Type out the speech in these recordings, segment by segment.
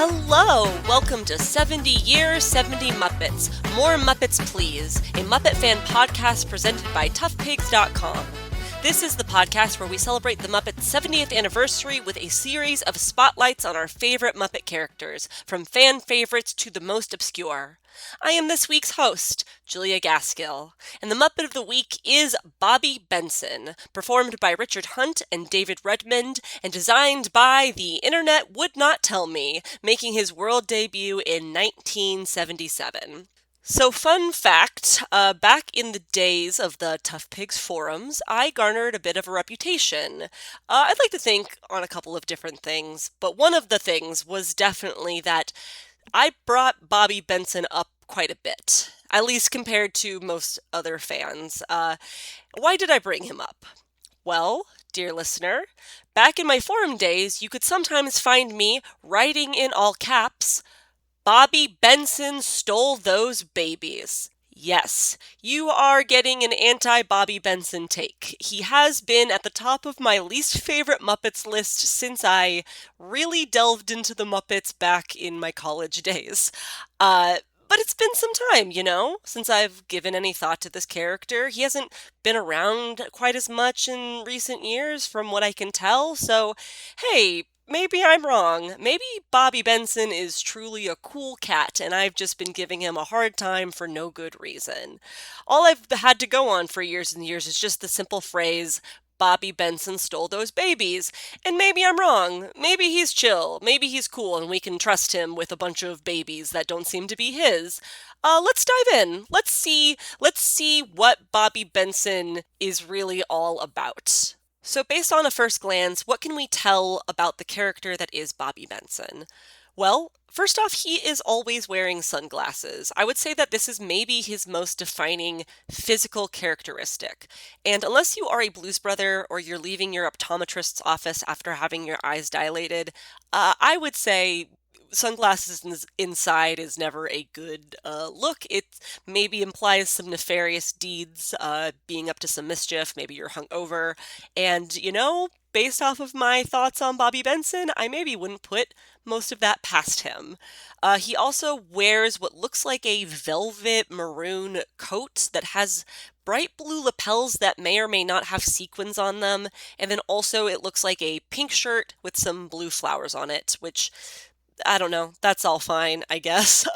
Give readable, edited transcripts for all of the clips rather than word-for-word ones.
Hello! Welcome to 70 Years, 70 Muppets. More Muppets, please. A Muppet fan podcast presented by ToughPigs.com. This is the podcast where we celebrate the Muppets' 70th anniversary with a series of spotlights on our favorite Muppet characters, from fan favorites to the most obscure. I am this week's host, Julia Gaskill, and the Muppet of the Week is Bobby Benson, performed by Richard Hunt and David Redmond, and designed by The Internet Would Not Tell Me, making his world debut in 1977. So, fun fact, back in the days of the Tough Pigs forums, I garnered a bit of a reputation. I'd like to think on a couple of different things, but one of the things was definitely that I brought Bobby Benson up quite a bit, at least compared to most other fans. Why did I bring him up? Well, dear listener, back in my forum days, you could sometimes find me writing in all caps, Bobby Benson stole those babies. Yes, you are getting an anti-Bobby Benson take. He has been at the top of my least favorite Muppets list since I really delved into the Muppets back in my college days. But it's been some time, since I've given any thought to this character. He hasn't been around quite as much in recent years, from what I can tell, so hey, maybe I'm wrong. Maybe Bobby Benson is truly a cool cat, and I've just been giving him a hard time for no good reason. All I've had to go on for years and years is just the simple phrase, Bobby Benson stole those babies. And maybe I'm wrong. Maybe he's chill. Maybe he's cool and we can trust him with a bunch of babies that don't seem to be his. Let's dive in. Let's see what Bobby Benson is really all about. So based on a first glance, what can we tell about the character that is Bobby Benson? Well, first off, he is always wearing sunglasses. I would say that this is maybe his most defining physical characteristic. And unless you are a Blues Brother or you're leaving your optometrist's office after having your eyes dilated, I would say sunglasses inside is never a good look. It maybe implies some nefarious deeds, being up to some mischief, maybe you're hungover, and based off of my thoughts on Bobby Benson, I maybe wouldn't put most of that past him. He also wears what looks like a velvet maroon coat that has bright blue lapels that may or may not have sequins on them, and then also it looks like a pink shirt with some blue flowers on it, which I don't know, that's all fine, I guess.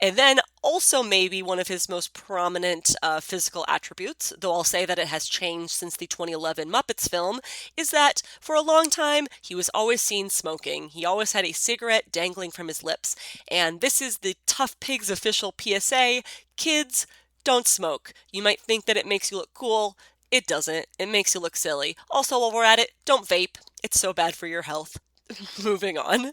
And then also maybe one of his most prominent physical attributes, though I'll say that it has changed since the 2011 Muppets film, is that for a long time he was always seen smoking. He always had a cigarette dangling from his lips. And this is the Tough Pigs official PSA, kids, don't smoke. You might think that it makes you look cool. It doesn't. It makes you look silly. Also, while we're at it, don't vape. It's so bad for your health. Moving on.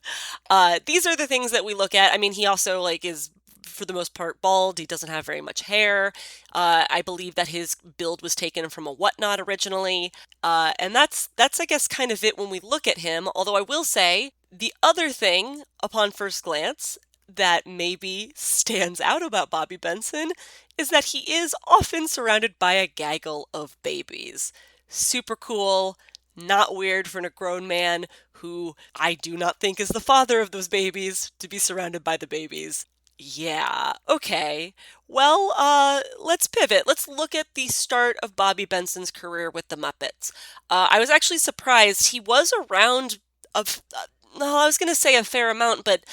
These are the things that we look at. I mean, he also is for the most part bald. He doesn't have very much hair. I believe that his build was taken from a whatnot originally. And that's I guess kind of it when we look at him. Although I will say the other thing upon first glance that maybe stands out about Bobby Benson is that he is often surrounded by a gaggle of babies. Super cool. Not weird for a grown man who I do not think is the father of those babies to be surrounded by the babies. Yeah, okay. Well, let's pivot. Let's look at the start of Bobby Benson's career with the Muppets. I was actually surprised. He was around I was going to say a fair amount, but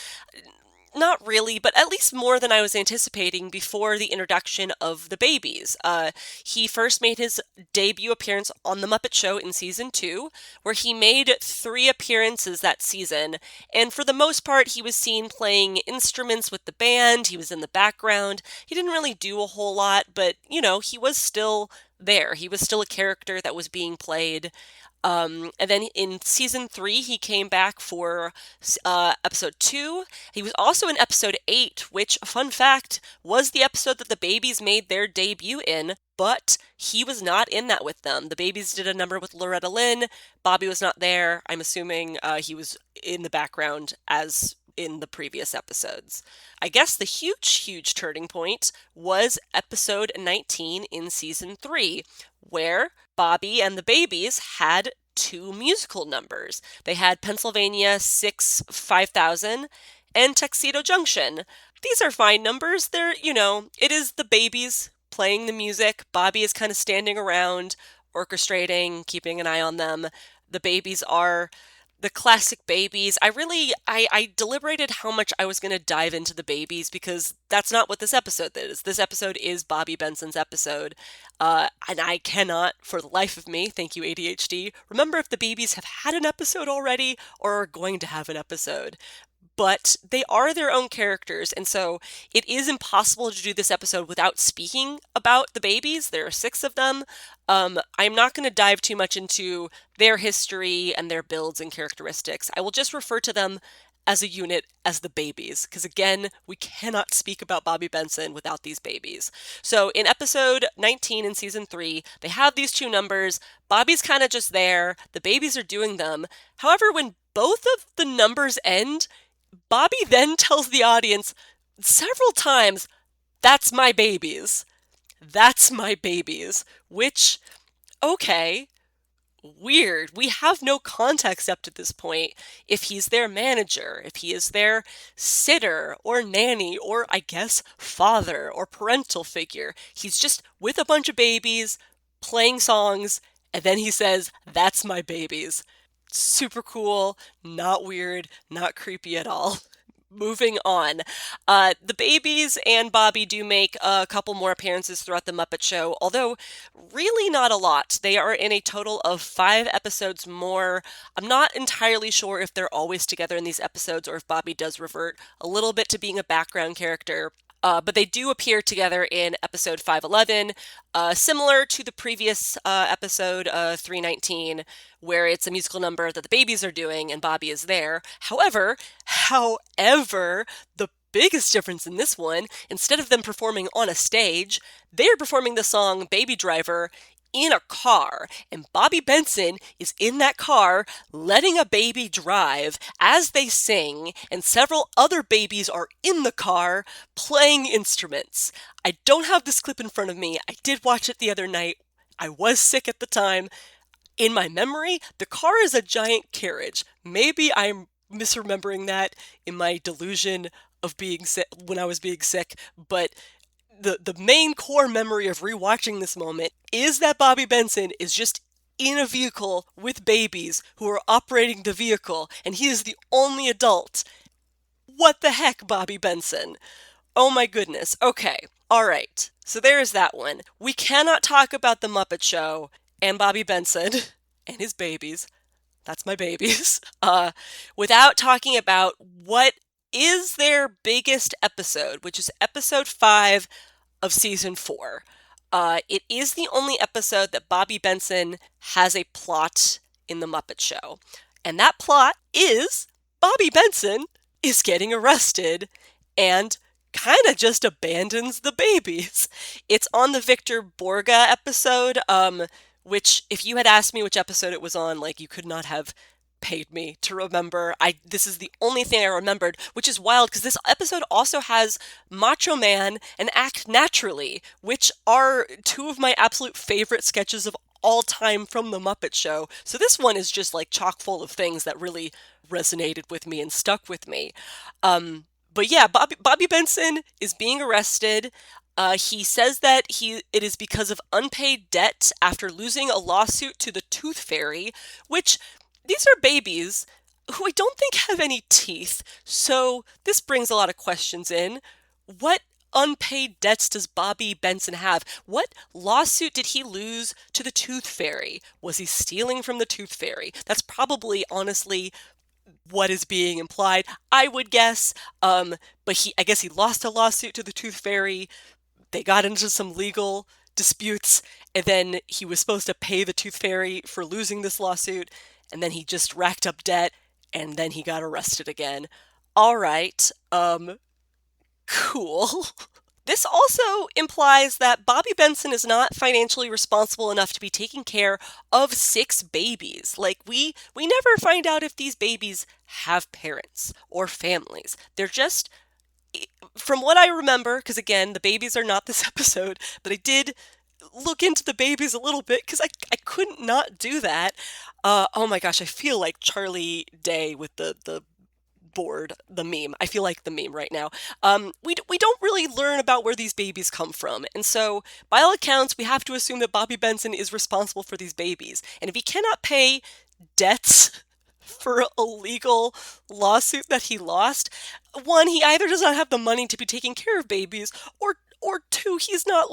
not really, but at least more than I was anticipating before the introduction of the babies. He first made his debut appearance on The Muppet Show in season 2, where he made 3 appearances that season, and for the most part he was seen playing instruments with the band, he was in the background, he didn't really do a whole lot, but, he was still there. He was still a character that was being played. And then in season 3, he came back for episode 2. He was also in episode 8, which, fun fact, was the episode that the babies made their debut in, but he was not in that with them. The babies did a number with Loretta Lynn. Bobby was not there. I'm assuming he was in the background as in the previous episodes. I guess the huge turning point was episode 19 in season 3, where Bobby and the babies had 2 musical numbers. They had Pennsylvania 6 5000 and Tuxedo Junction. These are fine numbers. It is the babies playing the music. Bobby is kind of standing around, orchestrating, keeping an eye on them. The babies are the classic babies. I deliberated how much I was going to dive into the babies because that's not what this episode is. This episode is Bobby Benson's episode. And I cannot, for the life of me, thank you ADHD, remember if the babies have had an episode already or are going to have an episode. But they are their own characters, and so it is impossible to do this episode without speaking about the babies. There are 6 of them. I'm not going to dive too much into their history and their builds and characteristics. I will just refer to them as a unit as the babies, because again, we cannot speak about Bobby Benson without these babies. So in episode 19 in season 3, they have these 2 numbers. Bobby's kind of just there. The babies are doing them. However, when both of the numbers end, Bobby then tells the audience several times, "That's my babies. That's my babies." Which, okay, weird. We have no context up to this point if he's their manager, if he is their sitter or nanny or, I guess, father or parental figure. He's just with a bunch of babies playing songs, and then he says, "That's my babies." Super cool, not weird, not creepy at all. Moving on. The babies and Bobby do make a couple more appearances throughout the Muppet Show, although really not a lot. They are in a total of 5 episodes more. I'm not entirely sure if they're always together in these episodes or if Bobby does revert a little bit to being a background character. But they do appear together in episode 511, similar to the previous episode 319, where it's a musical number that the babies are doing and Bobby is there. However, the biggest difference in this one, instead of them performing on a stage, they're performing the song Baby Driver in a car, and Bobby Benson is in that car letting a baby drive as they sing, and several other babies are in the car playing instruments. I don't have this clip in front of me. I did watch it the other night. I was sick at the time. In my memory, the car is a giant carriage. Maybe I'm misremembering that in my delusion of being sick when I was being sick, but the main core memory of rewatching this moment is that Bobby Benson is just in a vehicle with babies who are operating the vehicle, and he is the only adult. What the heck, Bobby Benson? Oh my goodness. Okay. All right. So there's that one. We cannot talk about the Muppet Show and Bobby Benson and his babies. That's my babies. Without talking about what is their biggest episode, which is episode 5 of season 4. It is the only episode that Bobby Benson has a plot in the Muppet Show. And that plot is Bobby Benson is getting arrested and kind of just abandons the babies. It's on the Victor Borga episode, which if you had asked me which episode it was on, like, you could not have paid me to remember. This is the only thing I remembered, which is wild because this episode also has Macho Man and Act Naturally, which are 2 of my absolute favorite sketches of all time from the Muppet Show. So this one is just like chock full of things that really resonated with me and stuck with me. But yeah, Bobby Benson is being arrested. He says that it is because of unpaid debt after losing a lawsuit to the Tooth Fairy, which these are babies who I don't think have any teeth, so this brings a lot of questions in. What unpaid debts does Bobby Benson have? What lawsuit did he lose to the Tooth Fairy? Was he stealing from the Tooth Fairy? That's probably, honestly, what is being implied, I would guess. But I guess he lost a lawsuit to the Tooth Fairy. They got into some legal disputes, and then he was supposed to pay the Tooth Fairy for losing this lawsuit, and then he just racked up debt, and then he got arrested again. All right, cool. This also implies that Bobby Benson is not financially responsible enough to be taking care of 6 babies. Like, we never find out if these babies have parents or families. They're just, from what I remember, because again, the babies are not this episode, but I did look into the babies a little bit because I couldn't not do that. Oh my gosh, I feel like Charlie Day with the board, the meme. I feel like the meme right now. We don't really learn about where these babies come from. And so, by all accounts, we have to assume that Bobby Benson is responsible for these babies. And if he cannot pay debts for a legal lawsuit that he lost, one, he either does not have the money to be taking care of babies, or two, he's not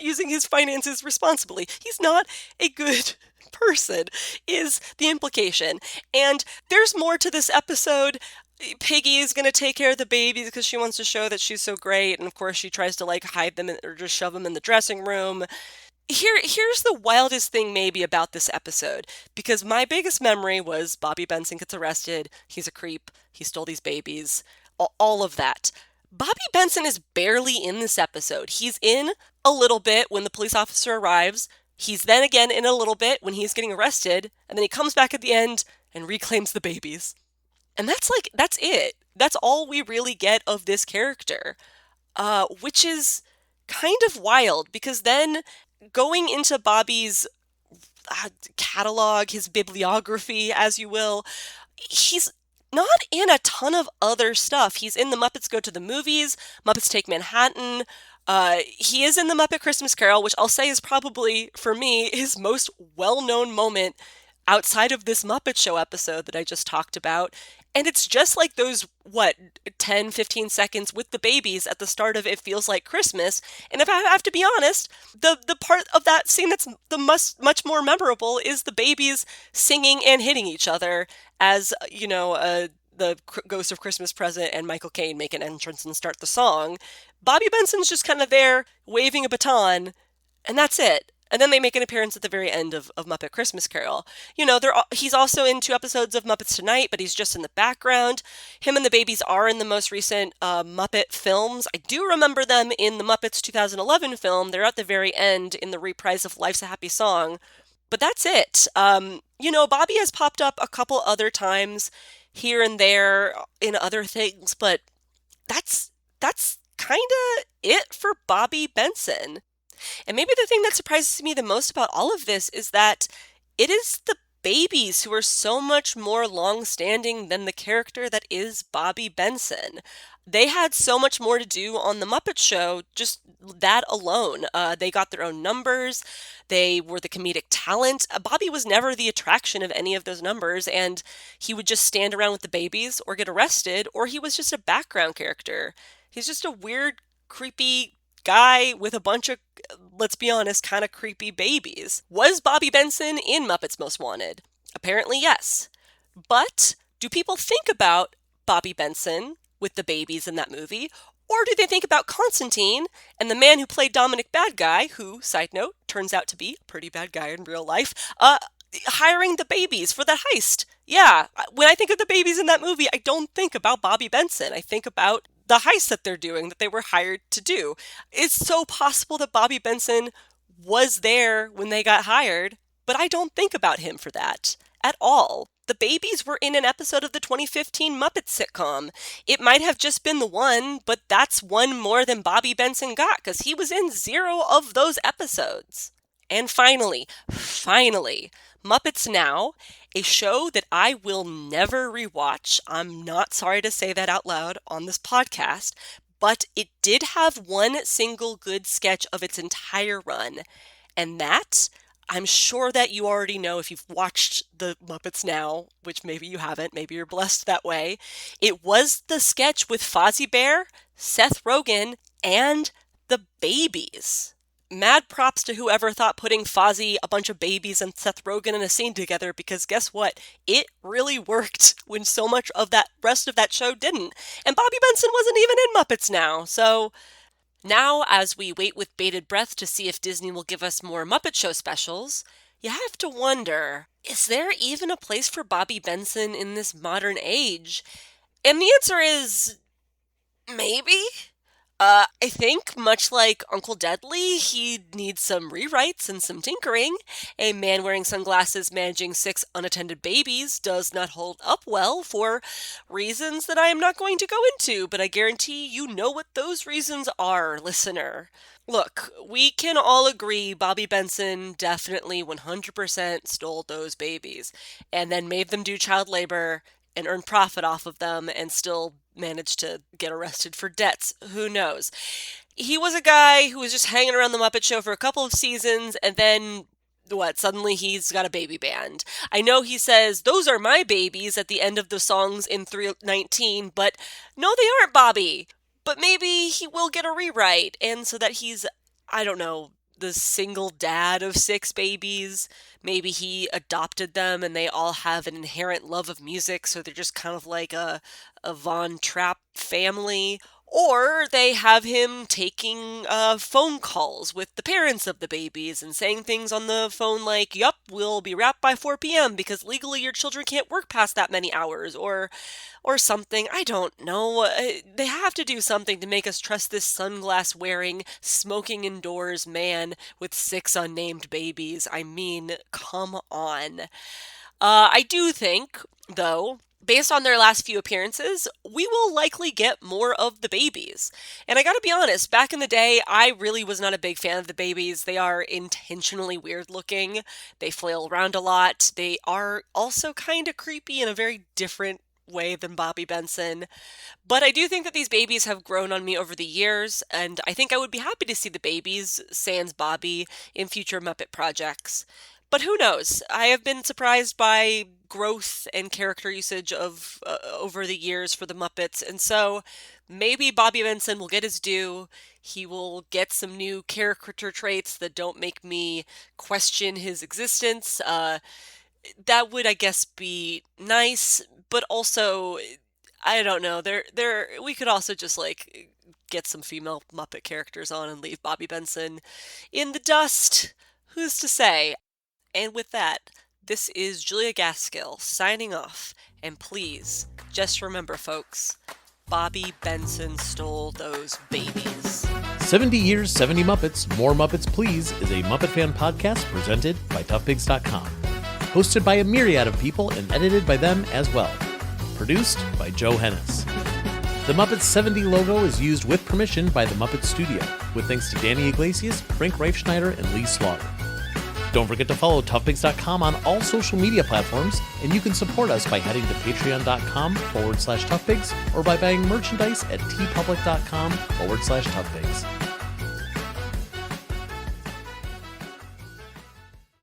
using his finances responsibly. He's not a good person, is the implication. And there's more to this episode. Piggy is going to take care of the babies because she wants to show that she's so great, and of course she tries to like hide them or just shove them in the dressing room. Here's the wildest thing maybe about this episode, because my biggest memory was Bobby Benson gets arrested, he's a creep, he stole these babies, all of that. Bobby Benson is barely in this episode. He's in a little bit when the police officer arrives, he's then again in a little bit when he's getting arrested, and then he comes back at the end and reclaims the babies. And that's it. That's all we really get of this character, which is kind of wild, because then going into Bobby's catalog, his bibliography, as you will, he's not in a ton of other stuff. He's in The Muppets Go to the Movies, Muppets Take Manhattan. He is in The Muppet Christmas Carol, which I'll say is probably, for me, his most well-known moment outside of this Muppet Show episode that I just talked about. And it's just like those, 10, 15 seconds with the babies at the start of It Feels Like Christmas. And if I have to be honest, the part of that scene that's the much more memorable is the babies singing and hitting each other as, the Ghost of Christmas Present and Michael Caine make an entrance and start the song. Bobby Benson's just kind of there waving a baton, and that's it. And then they make an appearance at the very end of Muppet Christmas Carol. He's also in 2 episodes of Muppets Tonight, but he's just in the background. Him and the babies are in the most recent Muppet films. I do remember them in the Muppets 2011 film. They're at the very end in the reprise of Life's a Happy Song. But that's it. Bobby has popped up a couple other times here and there in other things, but that's kind of it for Bobby Benson. And maybe the thing that surprises me the most about all of this is that it is the babies who are so much more long-standing than the character that is Bobby Benson. They had so much more to do on The Muppet Show, just that alone. They got their own numbers. They were the comedic talent. Bobby was never the attraction of any of those numbers, and he would just stand around with the babies or get arrested, or he was just a background character. He's just a weird, creepy guy with a bunch of, let's be honest, kind of creepy babies. Was Bobby Benson in Muppets Most Wanted? Apparently, yes. But do people think about Bobby Benson with the babies in that movie? Or do they think about Constantine and the man who played Dominic Bad Guy, who, side note, turns out to be a pretty bad guy in real life, hiring the babies for the heist? Yeah, when I think of the babies in that movie, I don't think about Bobby Benson. I think about the heist that they're doing, that they were hired to do. It's so possible that Bobby Benson was there when they got hired, but I don't think about him for that at all. The babies were in an episode of the 2015 Muppet sitcom. It might have just been the one, but that's one more than Bobby Benson got, because he was in 0 of those episodes. And finally, Muppets Now, a show that I will never rewatch. I'm not sorry to say that out loud on this podcast, but it did have one single good sketch of its entire run. And that, I'm sure that you already know if you've watched the Muppets Now, which maybe you haven't, maybe you're blessed that way. It was the sketch with Fozzie Bear, Seth Rogen, and the babies. Mad props to whoever thought putting Fozzie, a bunch of babies, and Seth Rogen in a scene together, because guess what? It really worked when so much of that rest of that show didn't. And Bobby Benson wasn't even in Muppets Now. So now, as we wait with bated breath to see if Disney will give us more Muppet Show specials, you have to wonder, is there even a place for Bobby Benson in this modern age? And the answer is maybe. I think, much like Uncle Deadly, he needs some rewrites and some tinkering. A man wearing sunglasses managing 6 unattended babies does not hold up well for reasons that I am not going to go into, but I guarantee you know what those reasons are, listener. Look, we can all agree Bobby Benson definitely 100% stole those babies and then made them do child labor and earn profit off of them and still manage to get arrested for debts. Who knows? He was a guy who was just hanging around the Muppet Show for a couple of seasons, and then suddenly he's got a baby band. I know he says, "Those are my babies" at the end of the songs in 319, but no, they aren't, Bobby. But maybe he will get a rewrite, and so that he's, I don't know, the single dad of 6 babies. Maybe he adopted them and they all have an inherent love of music, so they're just kind of like a Von Trapp family. Or they have him taking phone calls with the parents of the babies and saying things on the phone like, "Yup, we'll be wrapped by 4 p.m. because legally your children can't work past that many hours," or something. I don't know. They have to do something to make us trust this sunglass-wearing, smoking indoors man with 6 unnamed babies. I mean, come on. I do think, though, based on their last few appearances, we will likely get more of the babies. And I gotta be honest, back in the day, I really was not a big fan of the babies. They are intentionally weird looking. They flail around a lot. They are also kind of creepy in a very different way than Bobby Benson. But I do think that these babies have grown on me over the years, and I think I would be happy to see the babies, sans Bobby, in future Muppet projects. But who knows? I have been surprised by growth and character usage of over the years for the Muppets, and so maybe Bobby Benson will get his due. He will get some new caricature traits that don't make me question his existence. That would, I guess, be nice, but also, I don't know. We could also just like get some female Muppet characters on and leave Bobby Benson in the dust. Who's to say? And with that, this is Julia Gaskill signing off. And please, just remember, folks, Bobby Benson stole those babies. 70 Years, 70 Muppets, More Muppets Please is a Muppet fan podcast presented by ToughPigs.com. Hosted by a myriad of people and edited by them as well. Produced by Joe Hennis. The Muppets 70 logo is used with permission by the Muppet Studio, with thanks to Danny Iglesias, Frank Reifschneider, and Lee Slaughter. Don't forget to follow ToughPigs.com on all social media platforms, and you can support us by heading to patreon.com/toughpigs or by buying merchandise at tpublic.com/toughpigs.